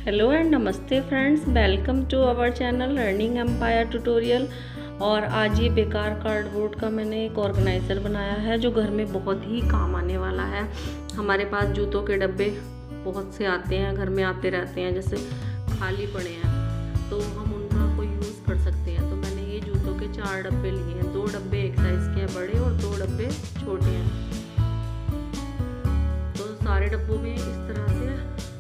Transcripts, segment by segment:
Hello and नमस्ते friends, welcome to our channel Learning Empire tutorial. और आज ये बेकार कार्डबोर्ड का मैंने एक ऑर्गेनाइज़र बनाया है जो घर में बहुत ही काम आने वाला है। हमारे पास जूतों के डब्बे बहुत से आते हैं, घर में आते रहते हैं, जैसे खाली पड़े हैं तो हम उनका कोई यूज़ कर सकते हैं। तो मैंने ये जूतों के 4 डब्बे लिए हैं। 2 डब्बे एक साइज़ के हैं बड़े और 2 डब्बे छोटे हैं। तो सारे डब्बों में इस तरह से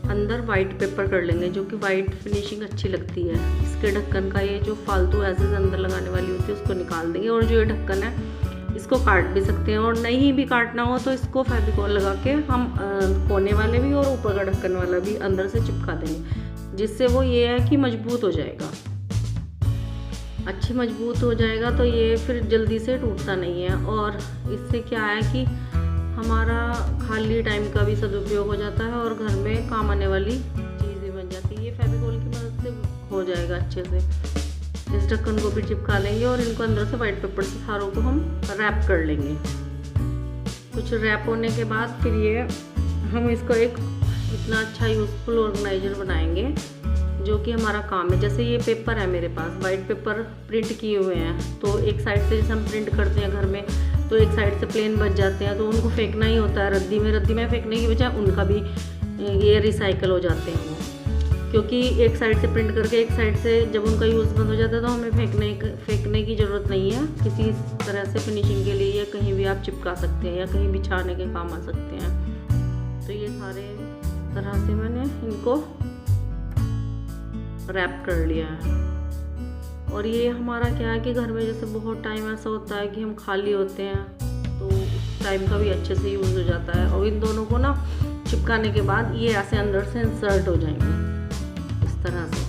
अंदर वाइट पेपर कर लेंगे, जो कि वाइट फिनिशिंग अच्छी लगती है। इसके ढक्कन का ये जो फालतू एसेस अंदर लगाने वाली होती है उसको निकाल देंगे। और जो ये ढक्कन है इसको काट भी सकते हैं, और नहीं भी काटना हो तो इसको फेविकॉल लगा के हम कोने वाले भी और ऊपर का ढक्कन वाला भी अंदर से चिपका देंगे, जिससे वो ये है कि मजबूत हो जाएगा, अच्छी मजबूत हो जाएगा। तो ये फिर जल्दी से टूटता नहीं है। और इससे क्या है कि हमारा खाली टाइम का भी सदुपयोग हो जाता है और घर में काम आने वाली चीज़ भी बन जाती है। ये फेविकॉल की मदद से हो जाएगा अच्छे से। इस ढक्कन को भी चिपका लेंगे और इनको अंदर से वाइट पेपर से सारों को हम रैप कर लेंगे। कुछ रैप होने के बाद फिर ये हम इसको एक इतना अच्छा यूज़फुल ऑर्गेनाइजर बनाएंगे जो कि हमारा काम है। जैसे ये पेपर है मेरे पास, वाइट पेपर प्रिंट किए हुए हैं, तो एक साइड से जैसे हम प्रिंट करते हैं घर में तो एक साइड से प्लेन बच जाते हैं, तो उनको फेंकना ही होता है रद्दी में फेंकने की बजाय उनका भी ये रिसाइकल हो जाते हैं वो। क्योंकि एक साइड से प्रिंट करके एक साइड से जब उनका यूज़ बंद हो जाता है तो हमें फेंकने की ज़रूरत नहीं है। किसी तरह से फिनिशिंग के लिए या कहीं भी आप चिपका सकते हैं या कहीं बिछाने के काम आ सकते हैं। तो ये सारे तरह से मैंने इनको रैप कर लिया है। और ये हमारा क्या है कि घर में जैसे बहुत टाइम ऐसा होता है कि हम खाली होते हैं, तो उस टाइम का भी अच्छे से यूज़ हो जाता है। और इन दोनों को ना चिपकाने के बाद ये ऐसे अंदर से इंसर्ट हो जाएंगे इस तरह से।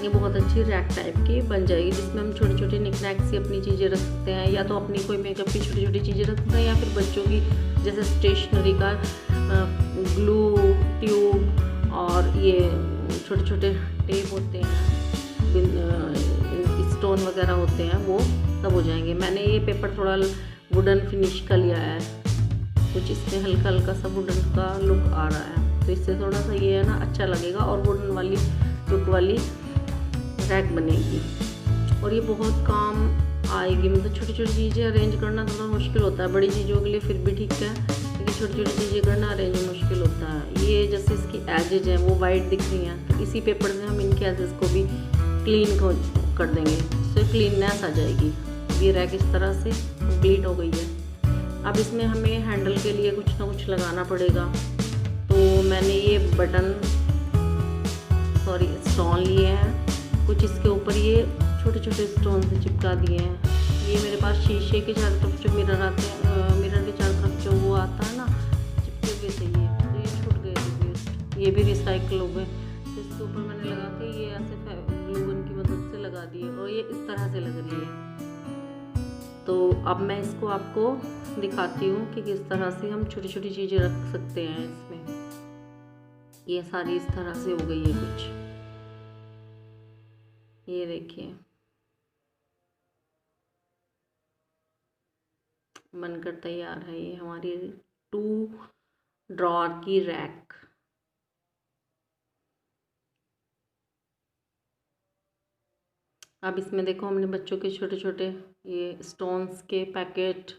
ये बहुत अच्छी रैक टाइप की बन जाएगी, जिसमें हम छोटी छोटी निकनैक से अपनी चीज़ें रख सकते हैं, या तो अपनी कोई मेकअप की छोटी छोटी चीज़ें रख सकते हैं, या फिर बच्चों की जैसे स्टेशनरी का ग्लू ट्यूब और ये छोटे छोटे टेप होते हैं, स्टोन वगैरह होते हैं, वो सब हो जाएंगे। मैंने ये पेपर थोड़ा वुडन फिनिश का लिया है, कुछ इसमें हल्का हल्का सा वुडन का लुक आ रहा है, तो इससे थोड़ा सा ये है ना अच्छा लगेगा और वुडन वाली लुक वाली रैक बनेगी। और ये बहुत काम आएगी। मतलब छोटी छोटी चीज़ें अरेंज करना थोड़ा मुश्किल होता है, बड़ी चीज़ों के लिए फिर भी ठीक है, लेकिन छोटी छोटी चीज़ें करना अरेंज मुश्किल होता है। ये जैसे इसकी एजेज हैं वो वाइट दिख रही हैं, तो इसी पेपर से हम इनके एजेस को भी क्लीन कर देंगे, इससे क्लीननेस आ जाएगी। ये रैक इस तरह से कंप्लीट हो गई है। अब इसमें हमें हैंडल के लिए कुछ ना कुछ लगाना पड़ेगा, तो मैंने ये स्टोन लिए हैं, कुछ इसके ऊपर ये छोटे छोटे स्टोन से चिपका दिए हैं। ये मेरे पास शीशे के चारों तरफ जो मिरर आते हैं, मिरर के चारों तरफ जो वो आता है ना चिपके हुए थे, तो ये छूट गए थे, ये भी रिसाइकल हो गए। तो इसके ऊपर मैंने लगा के ये ऐसे ग्लू गन की मदद से लगा दिए और ये इस तरह से लग रही है। तो अब मैं इसको आपको दिखाती हूँ कि किस तरह से हम छोटी छोटी चीज़ें रख सकते हैं इसमें। ये सारी इस तरह से हो गई है कुछ, ये देखिए बनकर तैयार है। ये हमारी 2 ड्रॉअर की रैक। अब इसमें देखो हमने बच्चों के छोटे छोटे ये स्टोन्स के पैकेट,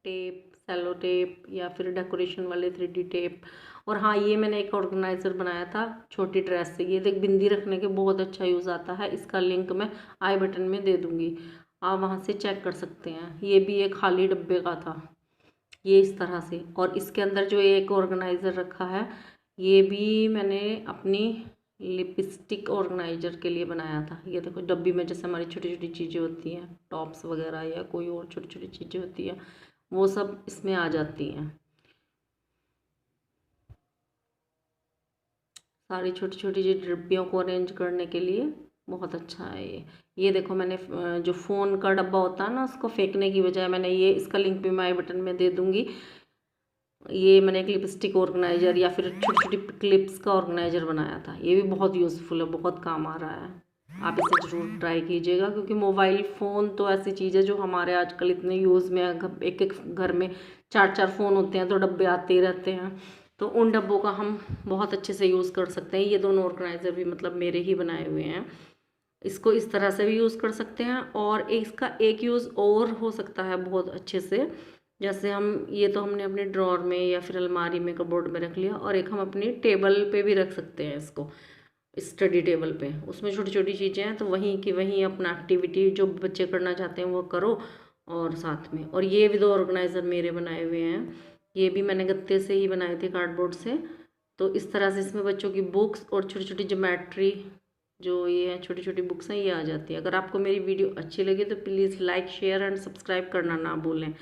टेप, सेलो टेप या फिर डेकोरेशन वाले 3D टेप। और हाँ, ये मैंने एक ऑर्गेनाइज़र बनाया था छोटी ड्रेस से। ये देख बिंदी रखने के बहुत अच्छा यूज़ आता है। इसका लिंक मैं आई बटन में दे दूँगी, आप वहाँ से चेक कर सकते हैं। ये भी एक खाली डब्बे का था, ये इस तरह से। और इसके अंदर जो एक ऑर्गेनाइज़र रखा है ये भी मैंने अपनी लिपस्टिक ऑर्गेनाइजर के लिए बनाया था। ये देखो डब्बी में जैसे हमारी छोटी छोटी चीज़ें होती हैं, टॉप्स वगैरह या कोई और छोटी छोटी चीज़ें होती हैं, वो सब इसमें आ जाती हैं। सारी छोटी छोटी डब्बियों को अरेंज करने के लिए बहुत अच्छा है ये देखो मैंने जो फ़ोन का डब्बा होता है ना, उसको फेंकने की बजाय मैंने ये, इसका लिंक भी मैं आई बटन में दे दूँगी। ये मैंने एक लिपस्टिक ऑर्गेनाइज़र या फिर छोटी छोटी क्लिप्स का ऑर्गेनाइज़र बनाया था। ये भी बहुत यूज़फुल है, बहुत काम आ रहा है। आप इसे ज़रूर ट्राई कीजिएगा, क्योंकि मोबाइल फ़ोन तो ऐसी चीज़ है जो हमारे आजकल इतने यूज़ में है। एक एक घर में 4-4 फ़ोन होते हैं, तो डब्बे आते ही रहते हैं। तो उन डब्बों का हम बहुत अच्छे से यूज़ कर सकते हैं। ये दोनों ऑर्गेनाइज़र भी मतलब मेरे ही बनाए हुए हैं। इसको इस तरह से भी यूज़ कर सकते हैं और इसका एक यूज़ और हो सकता है बहुत अच्छे से। जैसे हम ये तो हमने अपने ड्रॉर में या फिर अलमारी में कबोर्ड में रख लिया, और एक हम अपनी टेबल पे भी रख सकते हैं इसको, स्टडी टेबल पे। उसमें छोटी छोटी चीज़ें हैं तो वहीं की वहीं अपना एक्टिविटी जो बच्चे करना चाहते हैं वो करो और साथ में। और ये भी दो ऑर्गेनाइज़र मेरे बनाए हुए हैं, ये भी मैंने गत्ते से ही बनाए थे, कार्डबोर्ड से। तो इस तरह से इसमें बच्चों की बुक्स और छोटी छोटी ज्योमेट्री जो ये है छोटी छोटी बुक्स हैं ये आ जाती है। अगर आपको मेरी वीडियो अच्छी लगी तो please like share and subscribe करना ना भूलें।